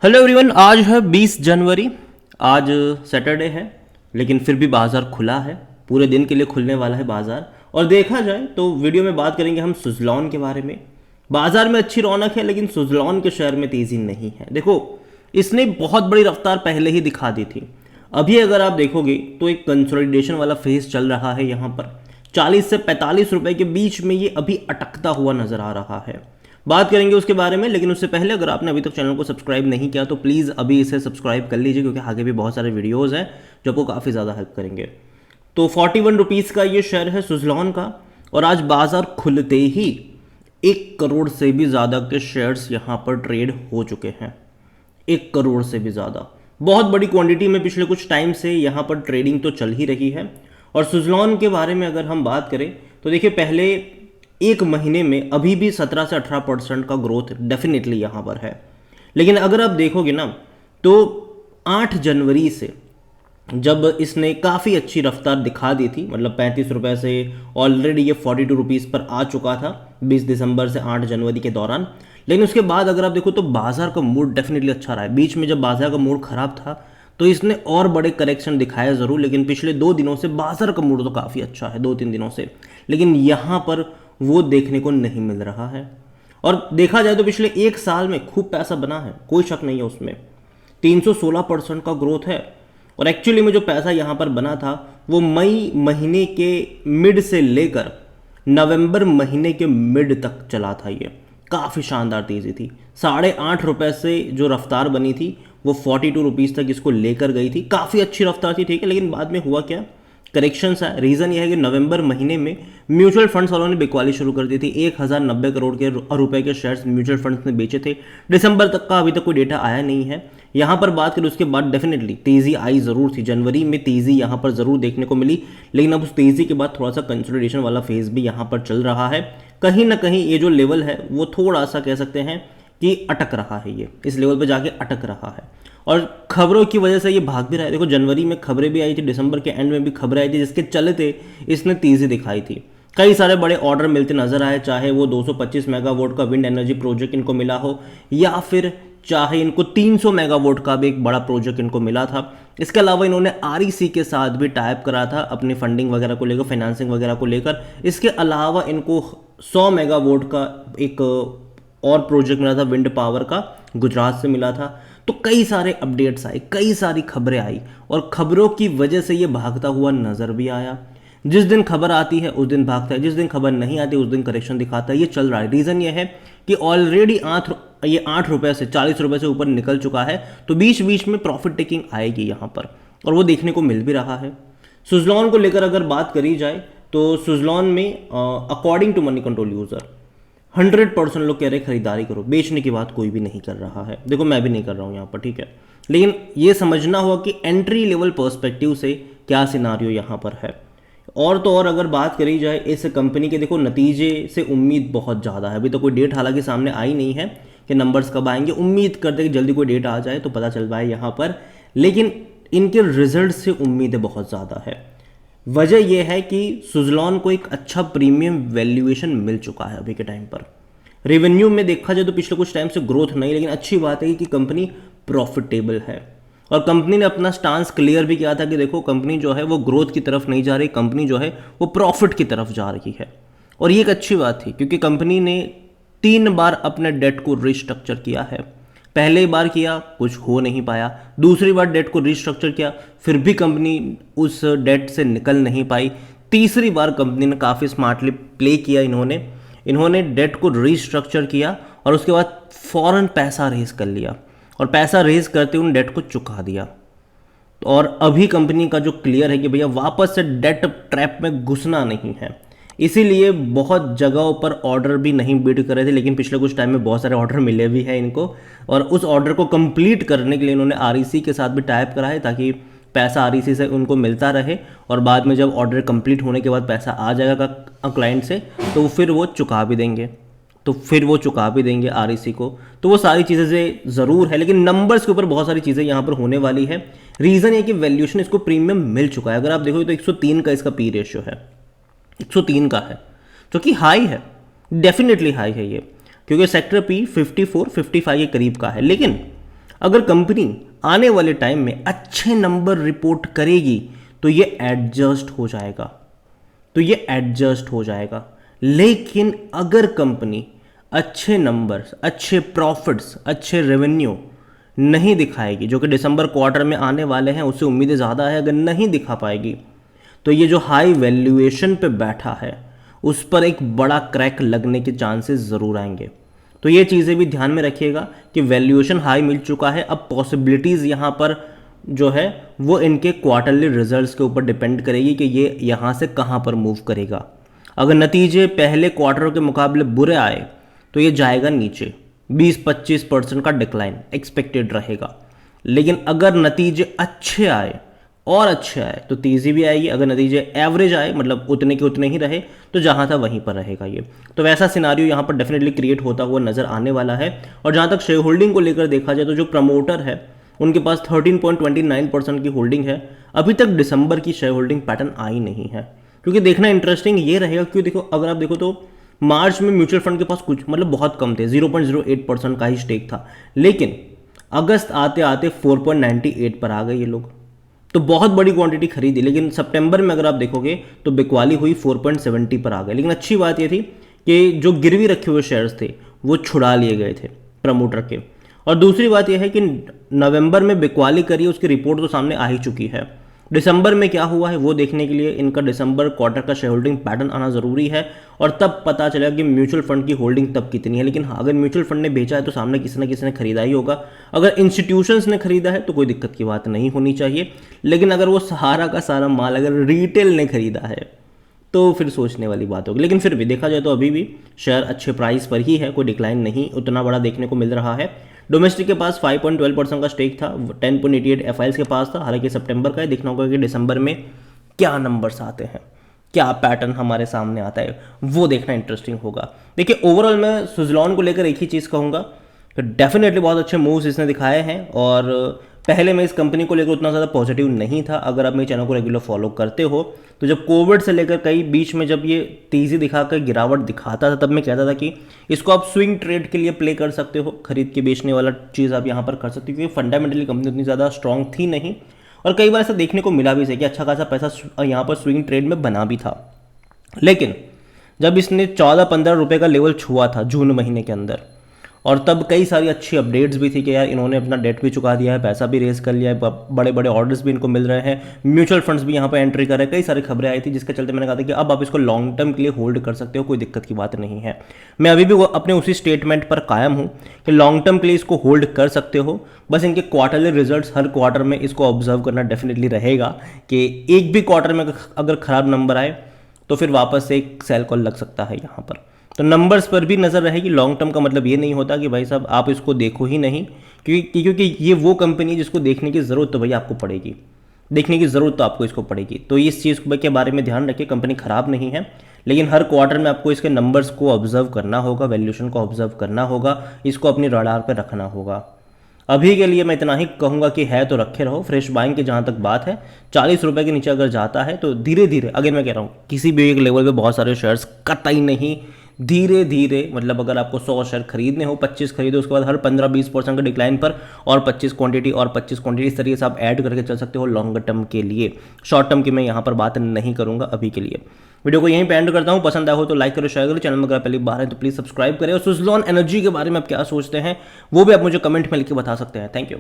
Hello everyone, आज है 20 जनवरी। आज सैटरडे है, लेकिन फिर भी बाज़ार खुला है। पूरे दिन के लिए खुलने वाला है बाज़ार। और देखा जाए तो वीडियो में बात करेंगे हम सुज़लॉन के बारे में। बाज़ार में अच्छी रौनक है, लेकिन सुज़लॉन के शेयर में तेज़ी नहीं है। देखो, इसने बहुत बड़ी रफ्तार पहले ही दिखा दी थी। अभी अगर आप देखोगे तो एक कंसोलिडेशन वाला फेज चल रहा है। यहाँ पर 40 से 45 रुपए के बीच में ये अभी अटकता हुआ नज़र आ रहा है। बात करेंगे उसके बारे में, लेकिन उससे पहले अगर आपने अभी तक चैनल को सब्सक्राइब नहीं किया तो प्लीज़ अभी इसे सब्सक्राइब कर लीजिए, क्योंकि आगे भी बहुत सारे वीडियोज़ हैं जो आपको काफ़ी ज़्यादा हेल्प करेंगे। तो 41 रुपीज़ का ये शेयर है सुज़लॉन का, और आज बाजार खुलते ही 1 करोड़ से भी ज़्यादा के शेयर्स यहाँ पर ट्रेड हो चुके हैं। 1 करोड़ से भी ज़्यादा, बहुत बड़ी क्वांटिटी में पिछले कुछ टाइम से यहाँ पर ट्रेडिंग तो चल ही रही है। और सुज़लॉन के बारे में अगर हम बात करें तो देखिए, पहले एक महीने में अभी भी 17 से 18% का ग्रोथ डेफिनेटली यहाँ पर है। लेकिन अगर आप देखोगे ना, तो 8 जनवरी से जब इसने काफ़ी अच्छी रफ्तार दिखा दी थी, मतलब 35 रुपये से ऑलरेडी ये 42 रुपीज़ पर आ चुका था 20 दिसंबर से 8 जनवरी के दौरान। लेकिन उसके बाद अगर आप देखो तो बाजार का मूड डेफिनेटली अच्छा रहा है। बीच में जब बाजार का मूड खराब था तो इसने और बड़े करेक्शन दिखाए ज़रूर, लेकिन पिछले 2 दिनों से बाजार का मूड तो काफ़ी अच्छा है, 2-3 दिनों से। लेकिन यहाँ पर वो देखने को नहीं मिल रहा है। और देखा जाए तो पिछले 1 साल में खूब पैसा बना है, कोई शक नहीं है उसमें। 316% का ग्रोथ है। और एक्चुअली में जो पैसा यहाँ पर बना था वो मई महीने के मिड से लेकर नवंबर महीने के मिड तक चला था। ये काफ़ी शानदार तेज़ी थी। 8.5 रुपये से जो रफ्तार बनी थी वो 42 रुपीज़ तक इसको लेकर गई थी। काफ़ी अच्छी रफ्तार थी, ठीक है। लेकिन बाद में हुआ क्या, करेक्शंस है। रीज़न यह है कि नवंबर महीने में म्यूचुअल फंड्स वालों ने बिकवाली शुरू कर दी थी। 1090 करोड़ के रुपए के शेयर्स म्यूचुअल फंड्स ने बेचे थे। दिसंबर तक का अभी तक कोई डेटा आया नहीं है। यहाँ पर बात करें उसके बाद डेफिनेटली तेज़ी आई ज़रूर थी। जनवरी में तेज़ी यहाँ पर ज़रूर देखने को मिली, लेकिन अब उस तेज़ी के बाद थोड़ा सा कंसोलिडेशन वाला फेज़ भी यहाँ पर चल रहा है। कहीं ना कहीं ये जो लेवल है वो थोड़ा सा कह सकते हैं कि अटक रहा है। ये इस लेवल पर जाके अटक रहा है, और खबरों की वजह से ये भाग भी रहा है। देखो, जनवरी में खबरें भी आई थी, दिसंबर के एंड में भी खबरें आई थी, जिसके चलते इसने तेज़ी दिखाई थी। कई सारे बड़े ऑर्डर मिलते नजर आए, चाहे वो 225 मेगावाट का विंड एनर्जी प्रोजेक्ट इनको मिला हो, या फिर चाहे इनको 300 मेगावाट का भी एक बड़ा प्रोजेक्ट इनको मिला था। इसके अलावा इन्होंने आरईसी के साथ भी टाइप करा था अपनी फंडिंग वगैरह को लेकर, फाइनेंसिंग वगैरह को लेकर। इसके अलावा इनको 100 मेगावाट का एक और प्रोजेक्ट मिला था विंड पावर का, गुजरात से मिला था। तो कई सारे अपडेट्स आए, कई सारी खबरें आई, और खबरों की वजह से ये भागता हुआ नजर भी आया। जिस दिन खबर आती है उस दिन भागता है, जिस दिन खबर नहीं आती उस दिन करेक्शन दिखाता है। ये चल रहा है। रीज़न ये है कि ऑलरेडी ये 8 रुपये से 40 रुपये से ऊपर निकल चुका है, तो बीच बीच में प्रॉफिट टेकिंग आएगी यहाँ पर, और वो देखने को मिल भी रहा है। सुज़लॉन को लेकर अगर बात करी जाए तो सुज़लॉन में according to Moneycontrol user 100% लोग कह रहे खरीदारी करो, बेचने की बात कोई भी नहीं कर रहा है। देखो, मैं भी नहीं कर रहा हूँ यहाँ पर, ठीक है। लेकिन ये समझना होगा कि एंट्री लेवल पर्सपेक्टिव से क्या सिनारियो यहाँ पर है। और तो और अगर बात करी जाए इस कंपनी के, देखो नतीजे से उम्मीद बहुत ज़्यादा है। अभी तो कोई डेट हालांकि सामने आई नहीं है कि नंबर्स कब आएंगे। उम्मीद करते कि जल्दी कोई डेट आ जाए तो पता चल पाए यहाँ पर, लेकिन इनके रिजल्ट से उम्मीदें बहुत ज़्यादा है। वजह यह है कि सुज़लॉन को एक अच्छा प्रीमियम वैल्यूएशन मिल चुका है अभी के टाइम पर। रेवेन्यू में देखा जाए तो पिछले कुछ टाइम से ग्रोथ नहीं, लेकिन अच्छी बात है कि कंपनी प्रॉफिटेबल है। और कंपनी ने अपना स्टांस क्लियर भी किया था कि देखो, कंपनी जो है वो ग्रोथ की तरफ नहीं जा रही, कंपनी जो है वो प्रॉफिट की तरफ जा रही है। और ये एक अच्छी बात थी, क्योंकि कंपनी ने 3 बार अपने डेट को रिस्ट्रक्चर किया है। पहले बार किया, कुछ हो नहीं पाया। दूसरी बार डेट को रिस्ट्रक्चर किया, फिर भी कंपनी उस डेट से निकल नहीं पाई। तीसरी बार कंपनी ने काफ़ी स्मार्टली प्ले किया। इन्होंने डेट को रिस्ट्रक्चर किया और उसके बाद फ़ौरन पैसा रेज कर लिया, और पैसा रेज करते उन डेट को चुका दिया। और अभी कंपनी का जो क्लियर है कि भैया वापस से डेट ट्रैप में घुसना नहीं है। इसीलिए बहुत जगहों पर ऑर्डर भी नहीं बीट कर रहे थे, लेकिन पिछले कुछ टाइम में बहुत सारे ऑर्डर मिले भी हैं इनको, और उस ऑर्डर को कंप्लीट करने के लिए इन्होंने आरईसी के साथ भी टाइप करा है, ताकि पैसा आरईसी से उनको मिलता रहे, और बाद में जब ऑर्डर कंप्लीट होने के बाद पैसा आ जाएगा क्लाइंट से तो फिर वो चुका भी देंगे आरईसी को। तो वो सारी चीज़ें से ज़रूर है, लेकिन नंबर्स के ऊपर बहुत सारी चीज़ें यहाँ पर होने वाली है। रीज़न ये कि वैल्यूएशन इसको प्रीमियम मिल चुका है। अगर आप देखोगे तो 103 का इसका पी रेशियो है, 103 का है, जो कि हाई है, डेफिनेटली हाई है ये, क्योंकि सेक्टर पी 54-55 के करीब का है। लेकिन अगर कंपनी आने वाले टाइम में अच्छे नंबर रिपोर्ट करेगी तो ये एडजस्ट हो जाएगा। लेकिन अगर कंपनी अच्छे नंबर्स, अच्छे प्रॉफिट्स, अच्छे रेवेन्यू नहीं दिखाएगी, जो कि दिसंबर क्वार्टर में आने वाले हैं, उससे उम्मीदें ज़्यादा है, अगर नहीं दिखा पाएगी तो ये जो हाई वैल्यूएशन पे बैठा है उस पर एक बड़ा क्रैक लगने के चांसेस ज़रूर आएंगे। तो ये चीज़ें भी ध्यान में रखिएगा कि वैल्यूएशन हाई मिल चुका है, अब पॉसिबिलिटीज़ यहाँ पर जो है वो इनके क्वार्टरली रिजल्ट्स के ऊपर डिपेंड करेगी कि ये यहाँ से कहाँ पर मूव करेगा। अगर नतीजे पहले क्वार्टर के मुकाबले बुरे आए तो ये जाएगा नीचे, 20-25% का डिक्लाइन एक्सपेक्टेड रहेगा। लेकिन अगर नतीजे अच्छे आए तो तेज़ी भी आएगी। अगर नतीजे एवरेज आए, मतलब उतने के उतने ही रहे, तो जहाँ था वहीं पर रहेगा ये। तो वैसा सिनारियो यहाँ पर डेफिनेटली क्रिएट होता हुआ नज़र आने वाला है। और जहाँ तक शेयर होल्डिंग को लेकर देखा जाए तो जो प्रमोटर है उनके पास 13.29% की होल्डिंग है। अभी तक दिसंबर की शेयर होल्डिंग पैटर्न आई नहीं है, क्योंकि देखना इंटरेस्टिंग ये रहेगा। क्योंकि देखो, अगर आप देखो तो मार्च में म्यूचुअल फंड के पास कुछ मतलब बहुत कम थे, 0.08% का ही स्टेक था। लेकिन अगस्त आते आते 4.98 पर आ गए ये लोग, तो बहुत बड़ी क्वांटिटी खरीदी। लेकिन सितंबर में अगर आप देखोगे तो बिकवाली हुई 4.70 पर आ गए। लेकिन अच्छी बात ये थी कि जो गिरवी रखे हुए शेयर्स थे वो छुड़ा लिए गए थे प्रमोटर के। और दूसरी बात यह है कि नवंबर में बिकवाली करी, उसकी रिपोर्ट तो सामने आ ही चुकी है। दिसंबर में क्या हुआ है वो देखने के लिए इनका दिसंबर क्वार्टर का शेयर होल्डिंग पैटर्न आना ज़रूरी है, और तब पता चलेगा कि म्यूचुअल फंड की होल्डिंग तब कितनी है। लेकिन अगर म्यूचुअल फंड ने बेचा है तो सामने किसी न किसी ने खरीदा ही होगा। अगर इंस्टीट्यूशंस ने खरीदा है तो कोई दिक्कत की बात नहीं होनी चाहिए। लेकिन अगर वो सारा का सारा माल अगर रिटेल ने खरीदा है तो फिर सोचने वाली बात होगी। लेकिन फिर भी देखा जाए तो अभी भी शेयर अच्छे प्राइस पर ही है, कोई डिक्लाइन नहीं उतना बड़ा देखने को मिल रहा है। डोमेस्टिक के पास 5.12% का स्टेक था, 10.88 एफआईएल्स के पास था। हालांकि सितंबर का है, देखना होगा कि दिसंबर में क्या नंबर्स आते हैं, क्या पैटर्न हमारे सामने आता है, वो देखना इंटरेस्टिंग होगा। देखिए, ओवरऑल मैं सुज़लॉन को लेकर एक ही चीज़ कहूँगा कि डेफिनेटली बहुत अच्छे मूव्स इसने दिखाए हैं। और पहले मैं इस कंपनी को लेकर उतना ज़्यादा पॉजिटिव नहीं था। अगर आप मेरे चैनल को रेगुलर फॉलो करते हो तो जब कोविड से लेकर कई बीच में जब ये तेज़ी दिखाकर गिरावट दिखाता था, तब मैं कहता था कि इसको आप स्विंग ट्रेड के लिए प्ले कर सकते हो, खरीद के बेचने वाला चीज़ आप यहाँ पर कर सकते हो, क्योंकि फंडामेंटली कंपनी उतनी ज़्यादा स्ट्रॉन्ग थी नहीं। और कई बार ऐसा देखने को मिला भी है कि अच्छा खासा पैसा यहाँ पर स्विंग ट्रेड में बना भी था। लेकिन जब इसने 14-15 रुपये का लेवल छुआ था जून महीने के अंदर, और तब कई सारी अच्छी अपडेट्स भी थी कि यार इन्होंने अपना डेट भी चुका दिया है, पैसा भी रेज कर लिया है, बड़े बड़े ऑर्डर्स भी इनको मिल रहे हैं, म्यूचुअल फंड्स भी यहाँ पर एंट्री कर रहे हैं, कई सारी खबरें आई थी, जिसके चलते मैंने कहा था कि अब आप इसको लॉन्ग टर्म के लिए होल्ड कर सकते हो, कोई दिक्कत की बात नहीं है। मैं अभी भी अपने उसी स्टेटमेंट पर कायम हूँ कि लॉन्ग टर्म के लिए इसको होल्ड कर सकते हो। बस इनके क्वार्टरली रिजल्ट्स हर क्वार्टर में इसको ऑब्जर्व करना डेफिनेटली रहेगा कि एक भी क्वार्टर में अगर खराब नंबर आए तो फिर वापस से एक सेल कॉल लग सकता है यहाँ पर। तो नंबर्स पर भी नज़र रहेगी। लॉन्ग टर्म का मतलब ये नहीं होता कि भाई साहब आप इसको देखो ही नहीं, क्योंकि ये वो कंपनी जिसको देखने की ज़रूरत तो भाई आपको पड़ेगी, देखने की ज़रूरत तो आपको इसको पड़ेगी। तो इस चीज़ के बारे में ध्यान रखिए, कंपनी ख़राब नहीं है, लेकिन हर क्वार्टर में आपको इसके नंबर्स को ऑब्जर्व करना होगा, वैल्यूएशन को ऑब्जर्व करना होगा, इसको अपनी रडार पर रखना होगा। अभी के लिए मैं इतना ही कहूँगा कि है तो रखे रहो। फ्रेश बाइंग की जहाँ तक बात है, 40 रुपये के नीचे अगर जाता है तो धीरे धीरे, अगर मैं कह रहा हूँ किसी भी एक लेवल पे बहुत सारे शेयर्स कतई नहीं, धीरे धीरे, मतलब अगर आपको 100 शेयर खरीदने हो, 25 खरीदो, उसके बाद हर 15-20% के डिक्लाइन पर और 25 क्वांटिटी और 25 क्वांटिटी, इस तरीके से आप ऐड करके चल सकते हो लॉन्ग टर्म के लिए। शॉर्ट टर्म की मैं यहाँ पर बात नहीं करूँगा अभी के लिए। वीडियो को यहीं पे एंड करता हूँ। पसंद आया हो तो लाइक करो, शेयर करो, चैनल में अगर पहली बार है तो प्लीज़ सब्सक्राइब करें। और सुज़लॉन एनर्जी के बारे में आप क्या सोचते हैं वो भी आप मुझे कमेंट में लिख के बता सकते हैं। Thank you.